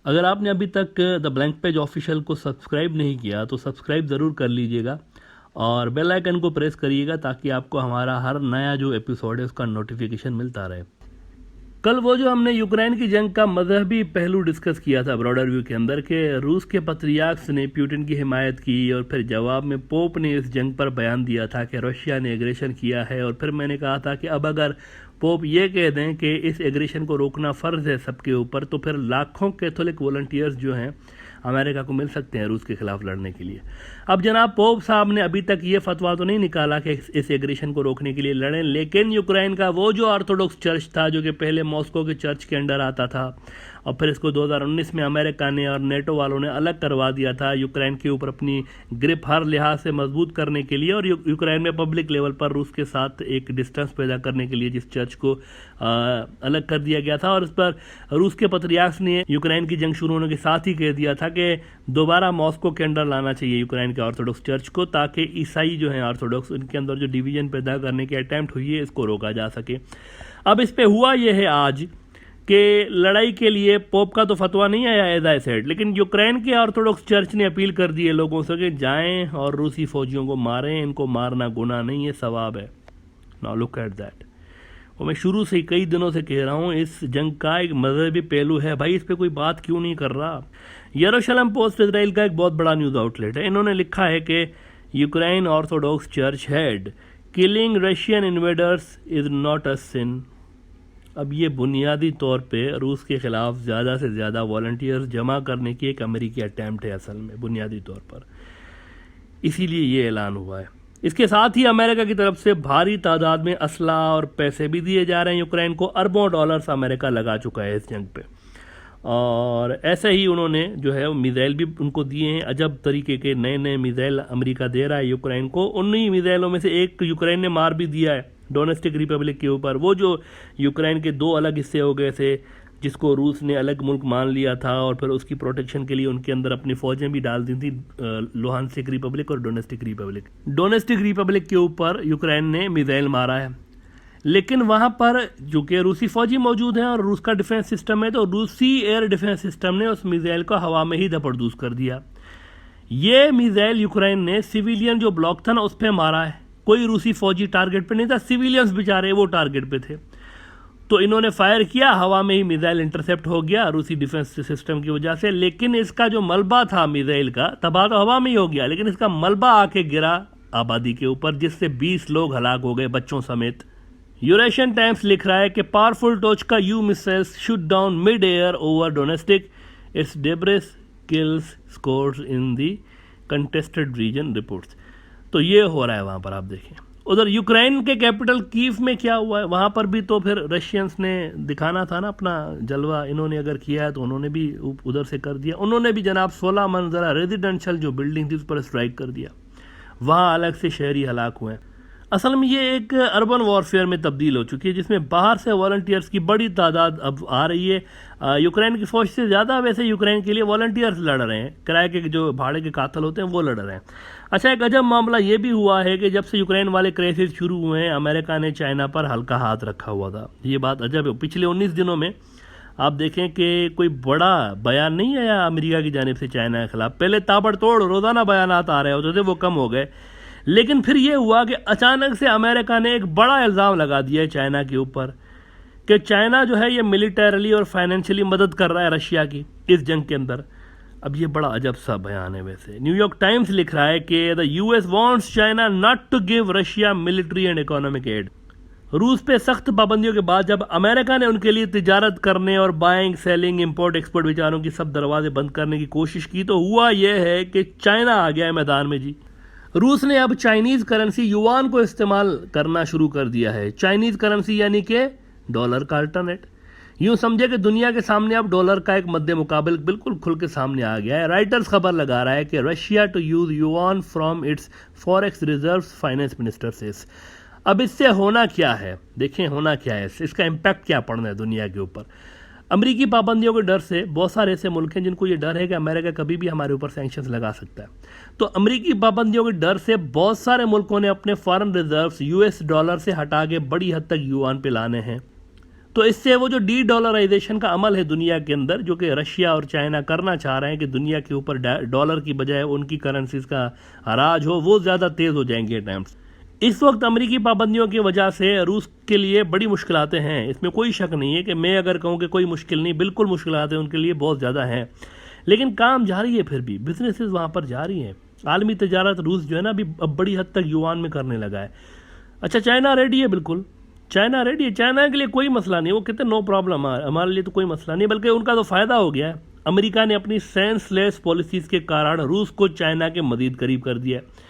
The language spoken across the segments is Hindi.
अगर आपने अभी तक द ब्लैंक पेज ऑफिशियल को सब्सक्राइब नहीं किया तो सब्सक्राइब ज़रूर कर लीजिएगा और बेल आइकन को प्रेस करिएगा ताकि आपको हमारा हर नया जो एपिसोड है उसका नोटिफिकेशन मिलता रहे। कल वो जो हमने यूक्रेन की जंग का मजहबी पहलू डिस्कस किया था ब्रॉडर व्यू के अंदर के रूस के पत्रियार्क्स ने पुतिन की हिमायत की और फिर जवाब में पोप ने इस जंग पर बयान दिया था कि रशिया ने एग्रेशन किया है। और फिर मैंने कहा था कि अब अगर पोप ये कह दें कि इस एग्रेशन को रोकना फ़र्ज़ है सबके ऊपर, तो फिर लाखों कैथोलिक वॉलंटियर्स जो हैं अमेरिका को मिल सकते हैं रूस के खिलाफ लड़ने के लिए। अब जनाब पोप साहब ने अभी तक ये फतवा तो नहीं निकाला कि इस एग्रेशन को रोकने के लिए लड़ें, लेकिन यूक्रेन का वो जो ऑर्थोडॉक्स चर्च था जो कि पहले मॉस्को के चर्च के अंडर आता था और फिर इसको 2019 में अमेरिका ने और नेटो वालों ने अलग करवा दिया था यूक्रेन के ऊपर अपनी ग्रिप हर लिहाज से मजबूत करने के लिए और यूक्रेन में पब्लिक लेवल पर रूस के साथ एक डिस्टेंस पैदा करने के लिए जिस चर्च को अलग कर दिया गया था। और इस पर रूस के पत्रियार्क्स ने यूक्रेन की जंग शुरू होने के साथ ही कह दिया था कि दोबारा मॉस्को के अंडर लाना चाहिए यूक्रेन के ऑर्थोडॉक्स चर्च को, ताकि ईसाई जो हैं ऑर्थोडॉक्स उनके अंदर जो डिवीजन पैदा करने के अटैम्प्ट हुई है इसको रोका जा सके। अब इस पे हुआ यह है आज कि लड़ाई के लिए पोप का तो फतवा नहीं आया एज आई सेड, लेकिन यूक्रेन के ऑर्थोडॉक्स चर्च ने अपील कर दी है लोगों से कि जाएं और रूसी फौजियों को मारें, इनको मारना गुनाह नहीं है, सवाब है। Now look at that. और मैं शुरू से ही कई दिनों से कह रहा हूँ इस जंग का एक मजहबी पहलू है भाई, इस पर कोई बात क्यों नहीं कर रहा। यरूशलेम पोस्ट इजराइल का एक बहुत बड़ा न्यूज़ आउटलेट है, इन्होंने लिखा है कि Ukraine orthodox church head killing Russian invaders is not a sin. अब ये बुनियादी तौर पे रूस के ख़िलाफ़ ज़्यादा से ज़्यादा वॉलंटियर्स जमा करने की एक अमेरिकी अटैम्प्ट है असल में बुनियादी तौर पर, इसीलिए ये ऐलान हुआ है। इसके साथ ही अमेरिका की तरफ से भारी तादाद में असला और पैसे भी दिए जा रहे हैं यूक्रेन को, अरबों डॉलर्स अमेरिका लगा चुका है इस जंग पे। और ऐसे ही उन्होंने जो है मिसाइल भी उनको दिए हैं, अजब तरीके के नए नए मिसाइल अमेरिका दे रहा है यूक्रेन को। उन्हीं मिसाइलों में से एक यूक्रेन ने मार भी दिया है डोनेस्टिक रिपब्लिक के ऊपर, वो जो यूक्रेन के दो अलग हिस्से हो गए थे जिसको रूस ने अलग मुल्क मान लिया था और फिर उसकी प्रोटेक्शन के लिए उनके अंदर अपनी फौजें भी डाल दी थी, लुहानस्क रिपब्लिक और डोनेस्टिक रिपब्लिक। डोनेस्टिक रिपब्लिक के ऊपर यूक्रेन ने मिसाइल मारा है, लेकिन वहाँ पर जो कि रूसी फौजी मौजूद हैं और रूस का डिफेंस सिस्टम है, तो रूसी एयर डिफेंस सिस्टम ने उस मिसाइल को हवा में ही धपड़धूस कर दिया। ये मिसाइल यूक्रेन ने सिविलियन जो ब्लॉक था ना उस पर मारा है, कोई रूसी फौजी टारगेट पे नहीं था, सिविलियंस बेचारे वो टारगेट पे थे। तो इन्होंने फायर किया, हवा में ही मिसाइल इंटरसेप्ट हो गया रूसी डिफेंस सिस्टम की वजह से, लेकिन इसका जो मलबा था मिसाइल का तबाह तो हवा में ही हो गया, लेकिन इसका मलबा आके गिरा आबादी के ऊपर जिससे 20 लोग हलाक हो गए बच्चों समेत। यूरेशियन टाइम्स लिख रहा है कि powerful Tochka U missiles shoot down mid air over domestic, its debris kills scores in the contested region reports. तो ये हो रहा है वहाँ पर, आप देखें। उधर यूक्रेन के कैपिटल कीव में क्या हुआ है, वहाँ पर भी तो फिर रशियंस ने दिखाना था ना अपना जलवा, इन्होंने अगर किया है तो उन्होंने भी उधर से कर दिया। उन्होंने भी जनाब 16 मंजिला रेजिडेंशियल जो बिल्डिंग थी उस पर स्ट्राइक कर दिया, वहाँ अलग से शहरी हलाक हुए हैं। असल में ये एक अर्बन वॉरफेयर में तब्दील हो चुकी है जिसमें बाहर से वॉलंटियर्स की बड़ी तादाद अब आ रही है। यूक्रेन की फौज से ज़्यादा वैसे यूक्रेन के लिए वॉलंटियर्स लड़ रहे हैं, किराए के जो भाड़े के कातल होते हैं वो लड़ रहे हैं। अच्छा, एक अजब मामला ये भी हुआ है कि जब से यूक्रेन वाले क्राइसिस शुरू हुए हैं अमेरिका ने चाइना पर हल्का हाथ रखा हुआ था। ये बात अजब है, पिछले 19 दिनों में आप देखें कि कोई बड़ा बयान नहीं आया अमेरिका की जानिब से चाइना के खिलाफ। पहले ताबड़तोड़ रोज़ाना बयानात आ रहे होते थे, वो कम हो गए, लेकिन फिर ये हुआ कि अचानक से अमेरिका ने एक बड़ा इल्ज़ाम लगा दिया है चाइना के ऊपर कि चाइना जो है ये मिलिटरली और फाइनेंशियली मदद कर रहा है रशिया की इस जंग के अंदर। अब ये बड़ा अजब सा बयान है। वैसे न्यूयॉर्क टाइम्स लिख रहा है कि the US wants China not to give Russia military and economic aid. रूस पे सख्त पाबंदियों के बाद जब अमेरिका ने उनके लिए तिजारत करने और बाइंग सेलिंग इंपोर्ट एक्सपोर्ट बेचारों की सब दरवाजे बंद करने की कोशिश की, तो हुआ यह है कि चाइना आ गया है मैदान में जी। रूस ने अब चाइनीज़ करेंसी युआन को इस्तेमाल करना शुरू कर दिया है। चाइनीज़ करेंसी यानी कि डॉलर का अल्टरनेट। यूँ समझे कि दुनिया के सामने अब डॉलर का एक मद्दे मुकाबल बिल्कुल खुल के सामने आ गया है। राइटर्स खबर लगा रहा है कि Russia to use yuan from its forex reserves, finance minister says. अब इससे होना क्या है, देखें होना क्या है, इसका इम्पैक्ट क्या पड़ना है दुनिया के ऊपर। अमरीकी पाबंदियों के डर से बहुत सारे ऐसे मुल्क हैं जिनको ये डर है कि अमेरिका कभी भी हमारे ऊपर सैंक्शंस लगा सकता है। तो अमरीकी पाबंदियों के डर से बहुत सारे मुल्कों ने अपने फॉरेन रिजर्व्स यूएस डॉलर से हटा के बड़ी हद तक युआन पे लाने हैं। तो इससे वो जो डी डॉलराइजेशन का अमल है दुनिया के अंदर, जो कि रशिया और चाइना करना चाह रहे हैं कि दुनिया के ऊपर डॉलर की बजाय उनकी करेंसीज का राज हो, वो ज़्यादा तेज़ हो जाएंगे अटैम्प्ट्स। इस वक्त अमेरिकी पाबंदियों की वजह से रूस के लिए बड़ी मुश्किलातें हैं, इसमें कोई शक नहीं है कि मैं अगर कहूँ कि कोई मुश्किल नहीं, बिल्कुल मुश्किलातें उनके लिए बहुत ज़्यादा हैं, लेकिन काम जारी है, फिर भी बिजनेसेस वहाँ पर जारी हैं। आलमी तजारत रूस जो है ना अभी अब बड़ी हद तक युआन में करने लगा है। अच्छा, चाइना रेडी है, बिल्कुल चाइना रेडी है, चाइना के लिए कोई मसला नहीं, वो कहते हैं नो प्रॉब्लम, हमारे लिए तो कोई मसला नहीं, बल्कि उनका तो फ़ायदा हो गया है। अमेरिका ने अपनी सेंसलेस पॉलिसीज़ के कारण रूस को चाइना के मज़ीद करीब कर दिया है।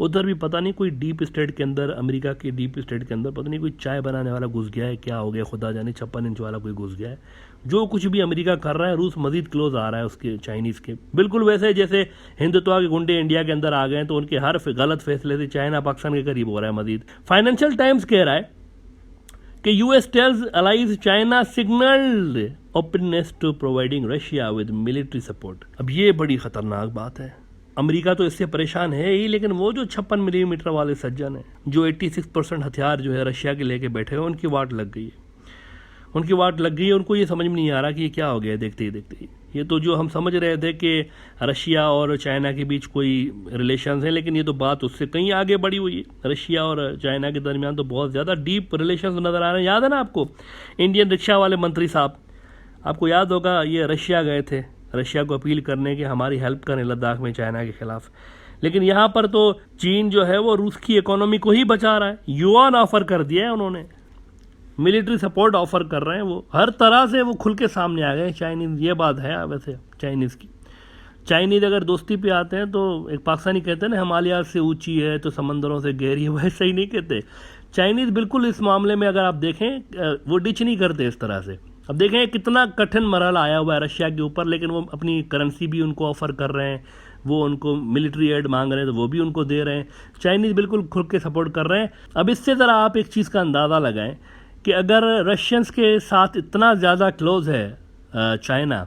उधर भी पता नहीं कोई डीप स्टेट के अंदर, अमेरिका के डीप स्टेट के अंदर पता नहीं कोई चाय बनाने वाला घुस गया है, क्या हो गया खुदा जाने, 56 इंच वाला कोई घुस गया है। जो कुछ भी अमेरिका कर रहा है, रूस मजीद क्लोज आ रहा है उसके चाइनीज़ के, बिल्कुल वैसे जैसे हिंदुत्व के गुंडे इंडिया के अंदर आ गए हैं, तो उनके हर गलत फैसले से चाइना पाकिस्तान के करीब हो रहा है मजीद। फाइनेंशियल टाइम्स कह रहा है कि US tells allies China signalled openness to providing Russia with military support. अब ये बड़ी खतरनाक बात है, अमेरिका तो इससे परेशान है ही, लेकिन वो जो 56 मिलीमीटर वाले सज्जन हैं, जो 86% हथियार जो है रशिया के लेके बैठे हैं, उनकी वाट लग गई है, उनकी वाट लग गई है। उनको ये समझ में नहीं आ रहा कि ये क्या हो गया है देखते ही देखते ही। ये तो जो हम समझ रहे थे कि रशिया और चाइना के बीच कोई रिलेशंस हैं, लेकिन ये तो बात उससे कहीं आगे बढ़ी हुई है। रशिया और चाइना के दरमियान तो बहुत ज़्यादा डीप रिलेशंस नज़र आ रहे हैं। याद है ना आपको, इंडियन रिक्शा वाले मंत्री साहब, आपको याद होगा, ये रशिया गए थे, रशिया को अपील करने की हमारी हेल्प करें लद्दाख में चाइना के खिलाफ, लेकिन यहाँ पर तो चीन जो है वो रूस की इकोनॉमी को ही बचा रहा है। युआन ऑफर कर दिया है उन्होंने, मिलिट्री सपोर्ट ऑफर कर रहे हैं, वो हर तरह से वो खुल के सामने आ गए चाइनीज़। ये बात है वैसे चाइनीज़ की, चाइनीज़ अगर दोस्ती पे आते हैं तो एक पाकिस्तानी कहते हैं ना, हिमालय से ऊंची है तो समंदरों से गहरी है, वैसे ही नहीं कहते। चाइनीज़ बिल्कुल इस मामले में अगर आप देखें, वो डिच नहीं करते इस तरह से। अब देखें कितना कठिन मरहला आया हुआ है रशिया के ऊपर, लेकिन वो अपनी करेंसी भी उनको ऑफर कर रहे हैं, वो उनको मिलिट्री एड मांग रहे हैं तो वो भी उनको दे रहे हैं। चाइनीज़ बिल्कुल खुल के सपोर्ट कर रहे हैं। अब इससे ज़रा आप एक चीज़ का अंदाज़ा लगाएं कि अगर रशियंस के साथ इतना ज़्यादा क्लोज है चाइना,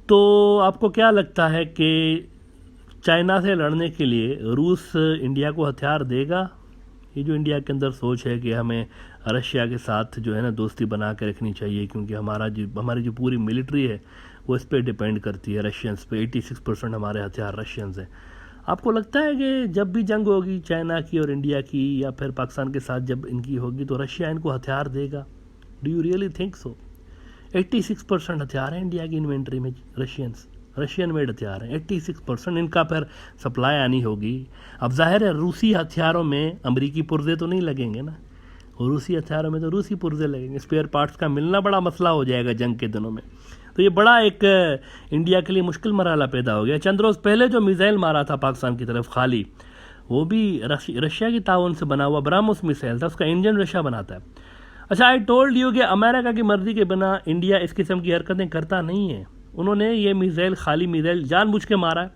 तो आपको क्या लगता है कि चाइना से लड़ने के लिए रूस इंडिया को हथियार देगा? ये जो इंडिया के अंदर सोच है कि हमें रशिया के साथ जो है ना दोस्ती बना के रखनी चाहिए, क्योंकि हमारी जो पूरी मिलिट्री है वो इस पर डिपेंड करती है रशियंस पे, 86% हमारे हथियार रशियंस हैं। आपको लगता है कि जब भी जंग होगी चाइना की और इंडिया की, या फिर पाकिस्तान के साथ जब इनकी होगी, तो रशिया इनको हथियार देगा? Do you really think so? 86% हथियार हैं इंडिया की इन्वेंट्री में, रशियन मेड हथियार हैं 86%, इनका फिर सप्लाई आनी होगी। अब जाहिर है रूसी हथियारों में अमरीकी पुर्जे तो नहीं लगेंगे ना, रूसी हथियारों में तो रूसी पुर्जे लगेंगे, स्पेयर पार्ट्स का मिलना बड़ा मसला हो जाएगा जंग के दिनों में। तो ये बड़ा एक इंडिया के लिए मुश्किल मरहला पैदा हो गया। चंद रोज़ पहले जो मिसाइल मारा था पाकिस्तान की तरफ खाली, वो भी रशिया की ताउन से बना हुआ ब्राह्मोस मिसाइल था, उसका इंजन रशिया बनाता है। अच्छा, आई टोल्ड यू कि अमेरिका की मर्जी के बिना इंडिया इस किस्म की हरकतें करता नहीं है। उन्होंने ये मिसाइल, खाली मिसाइल जानबूझ के मारा है।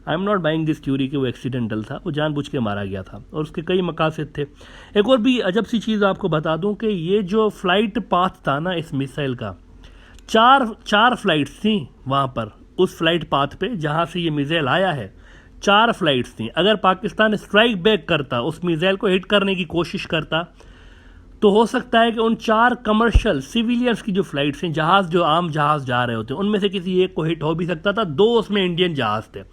I am not buying this theory कि वो एक्सीडेंटल था, वो जानबूझ के मारा गया था और उसके कई मकासद थे। एक और भी अजब सी चीज़ आपको बता दूं कि ये जो फ्लाइट पाथ था ना इस मिसाइल का, चार फ्लाइट्स थी वहाँ पर, उस फ्लाइट पाथ पे जहाँ से ये मिसाइल आया है, 4 फ्लाइट्स थी। अगर पाकिस्तान स्ट्राइक बैक करता, उस मिसाइल को हिट करने की कोशिश करता, तो हो सकता है कि उन 4 कमर्शियल सिविलियंस की जो फ्लाइट्स हैं, जहाज़ जो आम जहाज़ जा रहे होते हैं, उनमें से किसी एक को हिट हो भी सकता था। 2 उसमें इंडियन जहाज़ थे।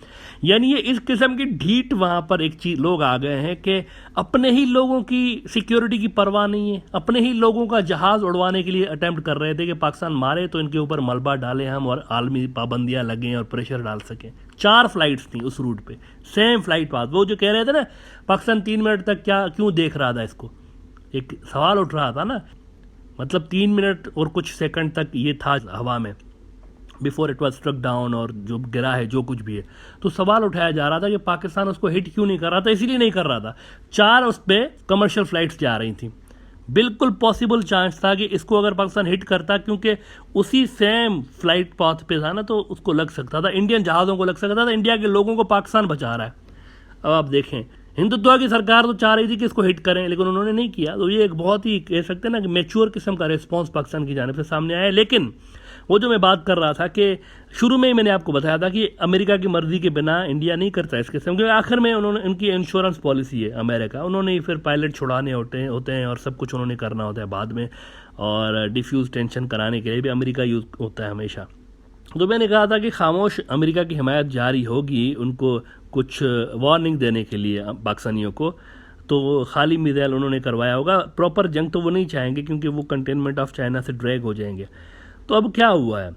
यानी ये इस किस्म की ढीठ वहाँ पर एक चीज लोग आ गए हैं कि अपने ही लोगों की सिक्योरिटी की परवाह नहीं है, अपने ही लोगों का जहाज़ उड़वाने के लिए अटेम्प्ट कर रहे थे कि पाकिस्तान मारे तो इनके ऊपर मलबा डालें हम और आलमी पाबंदियाँ लगें और प्रेशर डाल सकें। 4 फ्लाइट्स थी उस रूट पे, सेम फ्लाइट पाथ। वो जो कह रहे थे ना पाकिस्तान 3 मिनट तक क्यों देख रहा था इसको, एक सवाल उठ रहा था ना, मतलब 3 मिनट और कुछ सेकंड तक ये था हवा में, before it was struck down, और जो गिरा है जो कुछ भी है, तो सवाल उठाया जा रहा था कि पाकिस्तान उसको हिट क्यों नहीं कर रहा था। इसीलिए नहीं कर रहा था, 4 उस पर कमर्शियल फ्लाइट्स जा रही थी। बिल्कुल पॉसिबल चांस था कि इसको अगर पाकिस्तान हिट करता, क्योंकि उसी सेम फ्लाइट पाथ पे था ना, तो उसको लग सकता था, इंडियन जहाज़ों को लग सकता था। इंडिया के लोगों को पाकिस्तान बचा रहा है। अब आप देखें, हिंदुत्व की सरकार तो चाह रही थी कि इसको हिट करें, लेकिन उन्होंने नहीं किया। तो ये एक बहुत ही कह सकते हैं ना कि मैच्योर किस्म का रिस्पॉन्स पाकिस्तान की जानिब से सामने आया है। लेकिन वो जो मैं बात कर रहा था कि शुरू में ही मैंने आपको बताया था कि अमेरिका की मर्जी के बिना इंडिया नहीं करता इस किस्म, क्योंकि आखिर में उन्होंने, उनकी इंश्योरेंस पॉलिसी है अमेरिका, उन्होंने फिर पायलट छुड़ाने होते हैं और सब कुछ उन्होंने करना होता है बाद में, और डिफ्यूज़ टेंशन कराने के लिए भी अमेरिका यूज़ होता है हमेशा। तो मैंने कहा था कि खामोश अमेरिका की हिमायत जारी होगी उनको कुछ वार्निंग देने के लिए पाकिस्तानियों को, तो खाली मिसाइल उन्होंने करवाया होगा। प्रॉपर जंग तो वो नहीं चाहेंगे क्योंकि वो कंटेनमेंट ऑफ चाइना से ड्रैग हो जाएंगे। तो अब क्या हुआ है,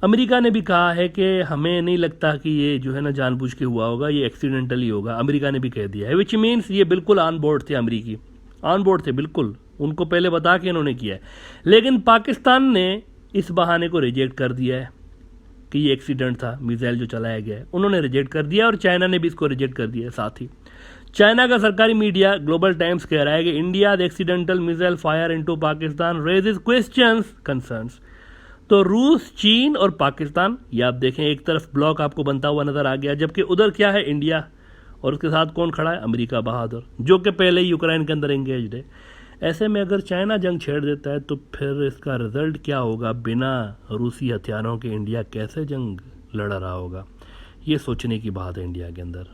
अमेरिका ने भी कहा है कि हमें नहीं लगता कि ये जो है ना जानबूझ के हुआ होगा, ये एक्सीडेंटली होगा। अमेरिका ने भी कह दिया है, विच मीन्स ये बिल्कुल ऑन बोर्ड थे, अमेरिकी ऑन बोर्ड थे बिल्कुल, उनको पहले बता के इन्होंने किया है। लेकिन पाकिस्तान ने इस बहाने को रिजेक्ट कर दिया है कि ये एक्सीडेंट था, मिसाइल जो चलाया गया है, उन्होंने रिजेक्ट कर दिया और चाइना ने भी इसको रिजेक्ट कर दिया है। साथ ही चाइना का सरकारी मीडिया ग्लोबल टाइम्स कह रहा है कि India the accidental missile fire into Pakistan raises questions concerns. तो रूस, चीन और पाकिस्तान, ये आप देखें एक तरफ ब्लॉक आपको बनता हुआ नजर आ गया, जबकि उधर क्या है, इंडिया, और उसके साथ कौन खड़ा है, अमेरिका बहादुर, जो कि पहले ही यूक्रेन के अंदर एंगेज्ड है। ऐसे में अगर चाइना जंग छेड़ देता है तो फिर इसका रिजल्ट क्या होगा, बिना रूसी हथियारों के इंडिया कैसे जंग लड़ रहा होगा, ये सोचने की बात है इंडिया के अंदर।